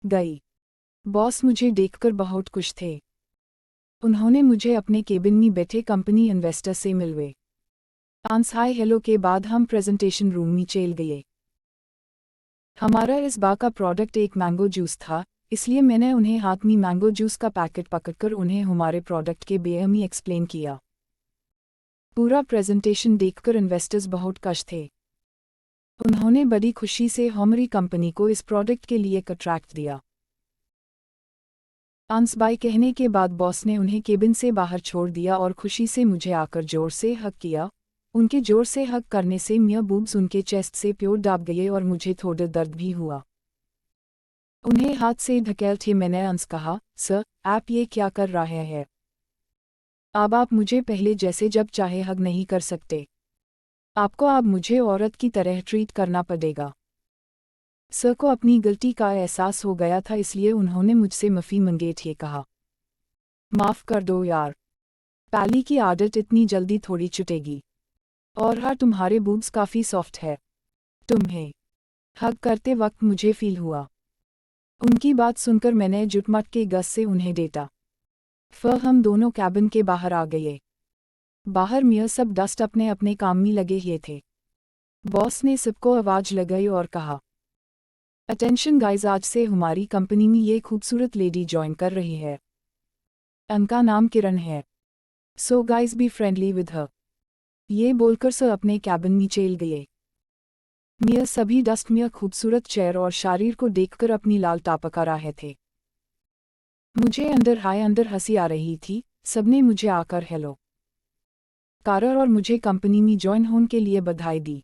गई। बॉस मुझे देखकर बहुत खुश थे। उन्होंने मुझे अपने केबिन में बैठे कंपनी इन्वेस्टर से मिलवे। आंस हाय हेलो के बाद हम प्रेजेंटेशन रूम में चल गए। हमारा इस बार का प्रोडक्ट एक मैंगो जूस था, इसलिए मैंने उन्हें हाथ में मैंगो जूस का पैकेट पकड़कर उन्हें हमारे प्रोडक्ट के बारे में एक्सप्लेन किया। पूरा प्रेजेंटेशन देखकर इन्वेस्टर्स बहुत खुश थे। उन्होंने बड़ी खुशी से हमारी कंपनी को इस प्रोडक्ट के लिए कॉन्ट्रैक्ट दिया। आंस बाय कहने के बाद बॉस ने उन्हें केबिन से बाहर छोड़ दिया और खुशी से मुझे आकर जोर से हग किया। उनके जोर से हग करने से मेरे बूब्स उनके चेस्ट से प्योर दब गए और मुझे थोड़ा दर्द भी हुआ। उन्हें हाथ से धकेलते मैंने अंस कहा, सर, आप ये क्या कर रहे हैं? अब आप मुझे पहले जैसे जब चाहे हग नहीं कर सकते। आपको अब मुझे औरत की तरह ट्रीट करना पड़ेगा। सर को अपनी गलती का एहसास हो गया था, इसलिए उन्होंने मुझसे माफ़ी मांगे कहा, माफ़ कर दो यार, पहली की आदत इतनी जल्दी थोड़ी छूटेगी। और हाँ, तुम्हारे बूब्स काफ़ी सॉफ्ट है। तुम्हें हग करते वक्त मुझे फील हुआ। उनकी बात सुनकर मैंने जुटमट के गस से उन्हें डेटा। फिर हम दोनों कैबिन के बाहर आ गए। बाहर मियाँ सब डस्ट अपने अपने काम में लगे हुए थे। बॉस ने सबको आवाज़ लगाई और कहा, अटेंशन गाइज, आज से हमारी कंपनी में ये खूबसूरत लेडी ज्वाइन कर रही है। उनका नाम किरण है। So guys be friendly with her. ये बोलकर सर अपने कैबिन में चल गए। मियाँ सभी डस्ट में खूबसूरत चेहर और शरीर को देखकर अपनी लाल टापका रहे थे। मुझे अंदर हंसी आ रही थी। सबने मुझे आकर हेलो कारर और मुझे कंपनी में ज्वाइन होने के लिए बधाई दी।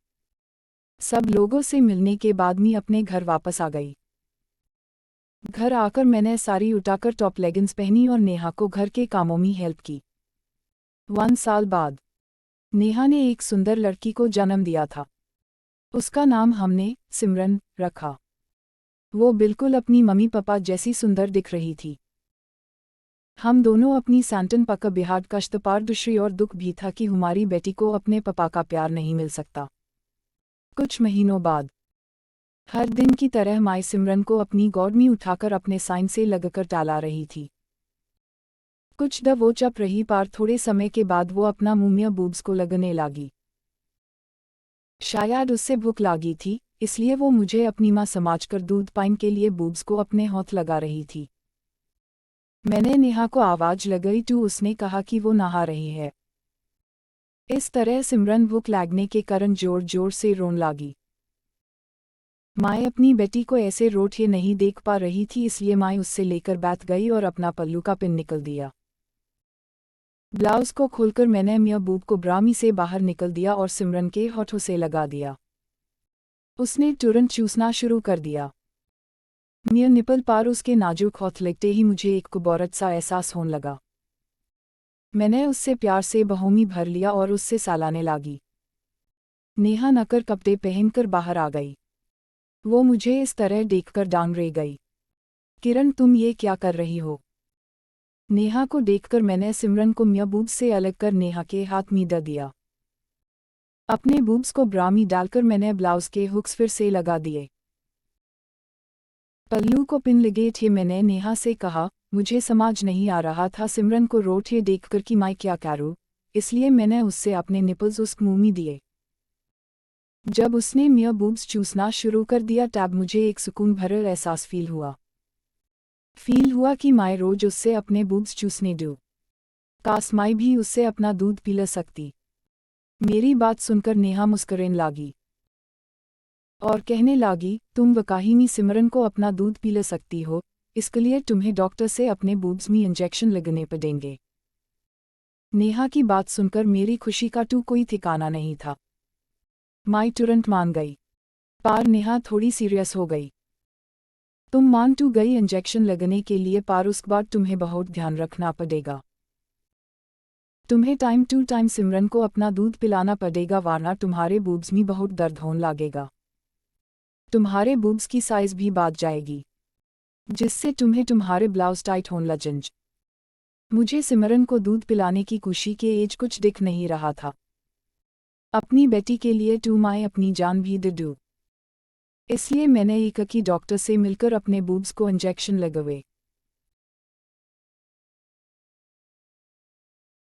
सब लोगों से मिलने के बाद मैं अपने घर वापस आ गई। घर आकर मैंने साड़ी उठाकर टॉप लेगिंग्स पहनी और नेहा को घर के कामों में हेल्प की। 1 साल बाद नेहा ने एक सुंदर लड़की को जन्म दिया था। उसका नाम हमने सिमरन रखा। वो बिल्कुल अपनी मम्मी पापा जैसी सुंदर दिख रही थी। हम दोनों अपनी सैंटन पका बिहार कश्तपार दूसरी और दुख भी था कि हमारी बेटी को अपने पापा का प्यार नहीं मिल सकता। कुछ महीनों बाद हर दिन की तरह माई सिमरन को अपनी गोद में उठाकर अपने साइन से लगकर टाला रही थी। कुछ द वो चुप रही, पर थोड़े समय के बाद वो अपना मुंह में बूब्स को लगने लगी। शायद उससे भूख लगी थी, इसलिए वो मुझे अपनी माँ समझकर दूध पाइन के लिए बूब्स को अपने हाथ लगा रही थी। मैंने नेहा को आवाज लगाई तो उसने कहा कि वो नहा रही है। इस तरह सिमरन भूख लगने के कारण जोर जोर से रोने लगी। माँ अपनी बेटी को ऐसे रोते नहीं देख पा रही थी, इसलिए माँ उससे लेकर बैठ गई और अपना पल्लू का पिन निकल दिया। ब्लाउज को खोलकर मैंने मियाँ बूब को ब्रामी से बाहर निकल दिया और सिमरन के होठों से लगा दिया। उसने तुरंत चूसना शुरू कर दिया। मियाँ निपल पार उसके नाजुक होठ लगते ही मुझे एक कुबौरत सा एहसास होने लगा। मैंने उससे प्यार से बाहों में भर लिया और उससे सालाने लगी। नेहा नकर कपड़े पहनकर बाहर आ गई। वो मुझे इस तरह देखकर डांग रह गई। किरण, तुम ये क्या कर रही हो? नेहा को देखकर मैंने सिमरन को मियाँ बूब्स से अलग कर नेहा के हाथ में दे दिया। अपने बूब्स को ब्रा में डालकर मैंने ब्लाउज के हुक्स फिर से लगा दिए। पल्लू को पिन लगे थे। मैंने नेहा से कहा, मुझे समझ नहीं आ रहा था सिमरन को रोते देखकर कि मैं क्या करूं, इसलिए मैंने उससे अपने निपल्स उस मुंह में दिए। जब उसने मियाँ बूब्स चूसना शुरू कर दिया तब मुझे एक सुकून भरा एहसास फील हुआ कि मैं रोज उससे अपने बूब्स चूसने दूं। काश मैं भी उससे अपना दूध पिला सकती। मेरी बात सुनकर नेहा मुस्कुराने लगी और कहने लगी, तुम वाकई में सिमरन को अपना दूध पिला सकती हो, इसके लिए तुम्हें डॉक्टर से अपने बूब्स में इंजेक्शन लगने पड़ेंगे। नेहा की बात सुनकर मेरी खुशी का कोई ठिकाना नहीं था। मैं तुरंत मान गई, पर नेहा थोड़ी सीरियस हो गई। तुम मान तो गई इंजेक्शन लगने के लिए, पर उसके बाद तुम्हें बहुत ध्यान रखना पड़ेगा। तुम्हें टाइम टू टाइम सिमरन को अपना दूध पिलाना पड़ेगा, वरना तुम्हारे बूब्स में बहुत दर्द होने लगेगा। तुम्हारे बूब्स की साइज भी बढ़ जाएगी, जिससे तुम्हें तुम्हारे ब्लाउज टाइट होने लगेंगे। मुझे सिमरन को दूध पिलाने की खुशी के एज कुछ दिख नहीं रहा था। अपनी बेटी के लिए मैं अपनी जान भी दे दूं। इसलिए मैंने एक की डॉक्टर से मिलकर अपने बूब्स को इंजेक्शन लगवाए।